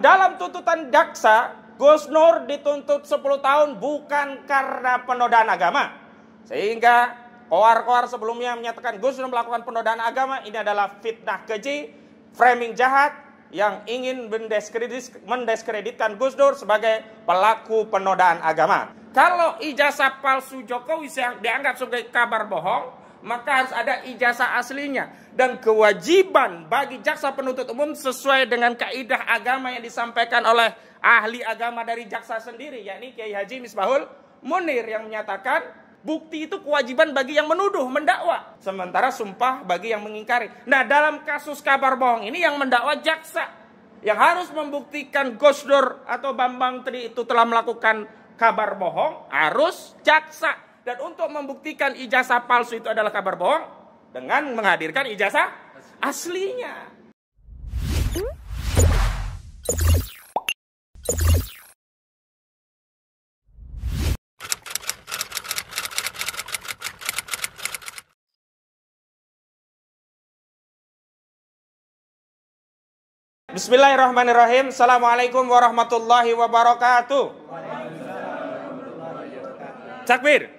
dalam tuntutan jaksa, Gus Nur dituntut 10 tahun bukan karena penodaan agama. Sehingga koar-koar sebelumnya menyatakan Gus Nur melakukan penodaan agama, ini adalah fitnah keji, framing jahat yang ingin mendiskreditkan Gus Nur sebagai pelaku penodaan agama. Kalau ijazah palsu Jokowi yang dianggap sebagai kabar bohong, maka harus ada ijazah aslinya. Dan kewajiban bagi jaksa penuntut umum sesuai dengan kaidah agama yang disampaikan oleh ahli agama dari jaksa sendiri, yakni Kiai Haji Misbahul Munir, yang menyatakan bukti itu kewajiban bagi yang menuduh, mendakwa, sementara sumpah bagi yang mengingkari. Nah, dalam kasus kabar bohong ini yang mendakwa jaksa, yang harus membuktikan Gus Dur atau Bambang Tri itu telah melakukan kabar bohong harus jaksa. Dan untuk membuktikan ijazah palsu itu adalah kabar bohong dengan menghadirkan ijazah aslinya. Bismillahirrahmanirrahim. Assalamualaikum warahmatullahi wabarakatuh. Takbir.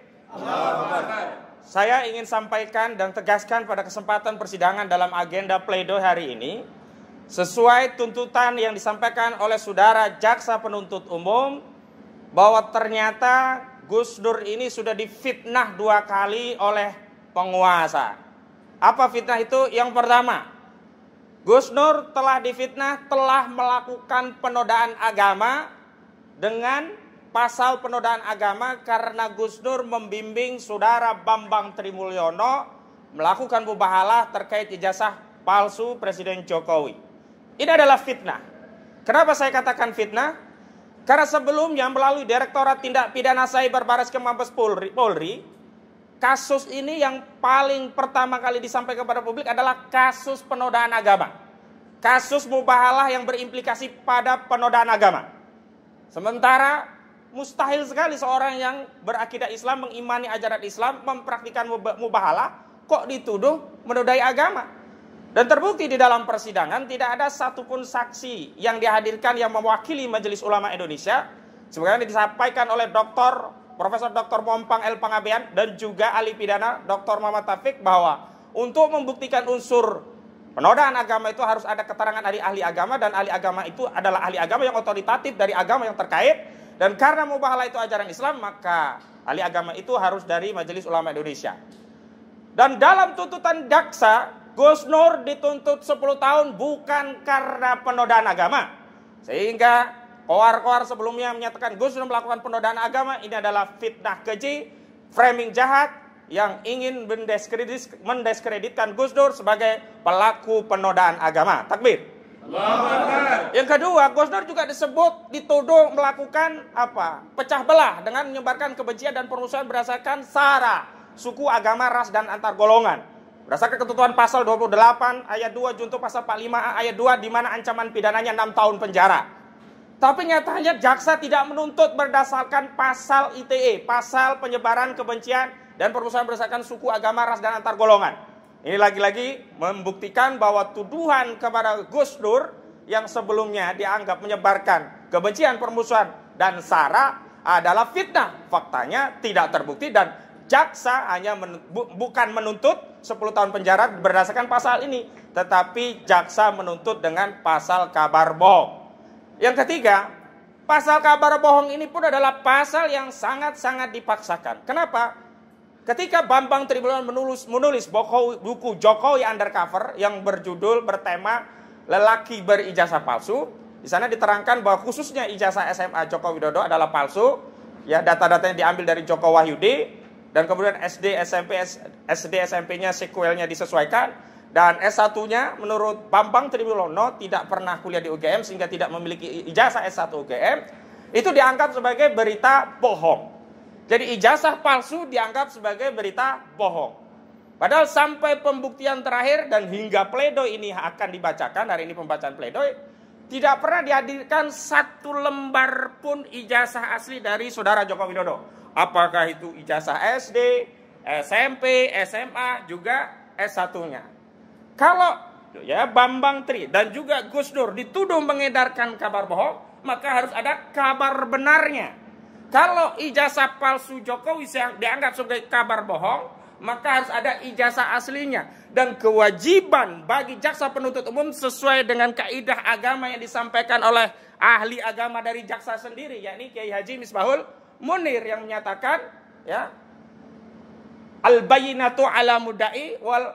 Saya ingin sampaikan dan tegaskan pada kesempatan persidangan dalam agenda pledoi hari ini, sesuai tuntutan yang disampaikan oleh saudara jaksa penuntut umum, bahwa ternyata Gus Dur ini sudah difitnah 2 kali oleh penguasa. Apa fitnah itu? Yang pertama, Gus Dur telah difitnah telah melakukan penodaan agama dengan pasal penodaan agama karena Gus Dur membimbing saudara Bambang Trimulyono melakukan mubahalah terkait ijazah palsu Presiden Jokowi. Ini adalah fitnah. Kenapa saya katakan fitnah? Karena sebelumnya melalui Direktorat Tindak Pidana Cyber Barreskrim Mabes Polri, kasus ini yang paling pertama kali disampaikan kepada publik adalah kasus penodaan agama. Kasus mubahalah yang berimplikasi pada penodaan agama. Sementara mustahil sekali seorang yang berakidah Islam, mengimani ajaran Islam, mempraktikkan mubahalah, kok dituduh menodai agama. Dan terbukti di dalam persidangan tidak ada satupun saksi yang dihadirkan yang mewakili Majelis Ulama Indonesia, sebagaimana disampaikan oleh Profesor Dr. Mompang El Pangabean dan juga ahli pidana Dr. Muhammad Taufik, bahwa untuk membuktikan unsur penodaan agama itu harus ada keterangan dari ahli agama, dan ahli agama itu adalah ahli agama yang otoritatif dari agama yang terkait. Dan karena mubahalah itu ajaran Islam, maka ahli agama itu harus dari Majelis Ulama Indonesia. Dan dalam tuntutan jaksa, Gus Nur dituntut 10 tahun bukan karena penodaan agama. Sehingga koar-koar sebelumnya menyatakan Gus Nur melakukan penodaan agama, ini adalah fitnah keji, framing jahat yang ingin mendiskreditkan Gus Dur sebagai pelaku penodaan agama. Takbir. Yang kedua, Gus Dur juga dituduh melakukan pecah belah dengan menyebarkan kebencian dan permusuhan berdasarkan sara, suku, agama, ras, dan antar golongan. Berdasarkan ketentuan pasal 28 ayat 2 junto pasal 45 ayat 2, di mana ancaman pidananya 6 tahun penjara. Tapi nyatanya jaksa tidak menuntut berdasarkan pasal ITE, pasal penyebaran kebencian dan permusuhan berdasarkan suku, agama, ras, dan antar golongan. Ini lagi-lagi membuktikan bahwa tuduhan kepada Gus Dur yang sebelumnya dianggap menyebarkan kebencian, permusuhan, dan sara adalah fitnah. Faktanya tidak terbukti dan jaksa hanya bukan menuntut 10 tahun penjara berdasarkan pasal ini, tetapi jaksa menuntut dengan pasal kabar bohong. Yang ketiga, pasal kabar bohong ini pun adalah pasal yang sangat-sangat dipaksakan. Kenapa? Ketika Bambang Trimulyono menulis buku Jokowi Undercover yang bertema lelaki berijazah palsu, di sana diterangkan bahwa khususnya ijazah SMA Joko Widodo adalah palsu. Ya, data-datanya diambil dari Joko Wahyudi, dan kemudian SD SMP-nya sekuelnya disesuaikan, dan S1-nya menurut Bambang Trimulyono tidak pernah kuliah di UGM sehingga tidak memiliki ijazah S1 UGM. Itu dianggap sebagai berita bohong. Jadi ijazah palsu dianggap sebagai berita bohong. Padahal sampai pembuktian terakhir dan hingga pledoi ini akan dibacakan, hari ini pembacaan pledoi, tidak pernah dihadirkan 1 lembar pun ijazah asli dari saudara Joko Widodo. Apakah itu ijazah SD, SMP, SMA, juga S1-nya. Kalau ya Bambang Tri dan juga Gus Dur dituduh mengedarkan kabar bohong, maka harus ada kabar benarnya. Kalau ijazah palsu Jokowi dianggap sebagai kabar bohong, maka harus ada ijazah aslinya. Dan kewajiban bagi jaksa penuntut umum sesuai dengan kaidah agama yang disampaikan oleh ahli agama dari jaksa sendiri, yakni Kiai Haji Misbahul Munir, yang menyatakan, ya, al-bayyinatu ala mudda'i wal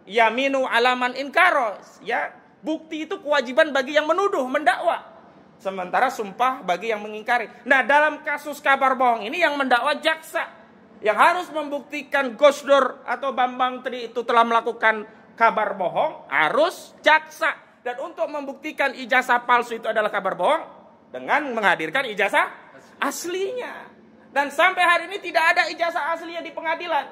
yaminu ala man inkaro. Ya, bukti itu kewajiban bagi yang menuduh, mendakwa. Sementara sumpah bagi yang mengingkari. Nah, dalam kasus kabar bohong ini yang mendakwa jaksa. Yang harus membuktikan Gus Dur atau Bambang Tri itu telah melakukan kabar bohong harus jaksa. Dan untuk membuktikan ijazah palsu itu adalah kabar bohong dengan menghadirkan ijazah aslinya. Dan sampai hari ini tidak ada ijazah aslinya di pengadilan.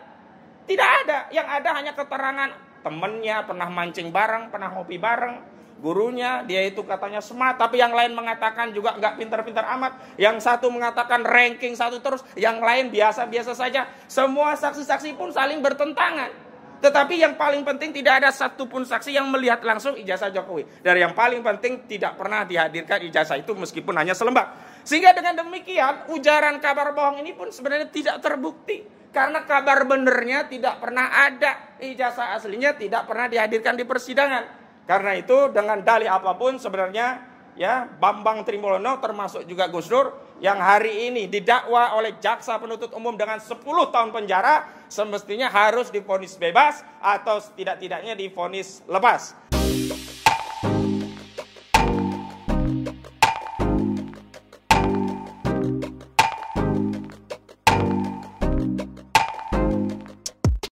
Tidak ada. Yang ada hanya keterangan temennya pernah mancing bareng, pernah ngopi bareng. Gurunya, dia itu katanya smart, tapi yang lain mengatakan juga nggak pintar-pintar amat. Yang satu mengatakan ranking satu terus, yang lain biasa-biasa saja. Semua saksi-saksi pun saling bertentangan. Tetapi yang paling penting tidak ada satupun saksi yang melihat langsung ijazah Jokowi. Dan yang paling penting tidak pernah dihadirkan ijazah itu meskipun hanya selembar. Sehingga dengan demikian ujaran kabar bohong ini pun sebenarnya tidak terbukti. Karena kabar benernya tidak pernah ada, ijazah aslinya tidak pernah dihadirkan di persidangan. Karena itu dengan dalih apapun sebenarnya, ya, Bambang Trimulyono termasuk juga Gus Dur yang hari ini didakwa oleh jaksa penuntut umum dengan 10 tahun penjara semestinya harus divonis bebas atau setidak-tidaknya divonis lepas.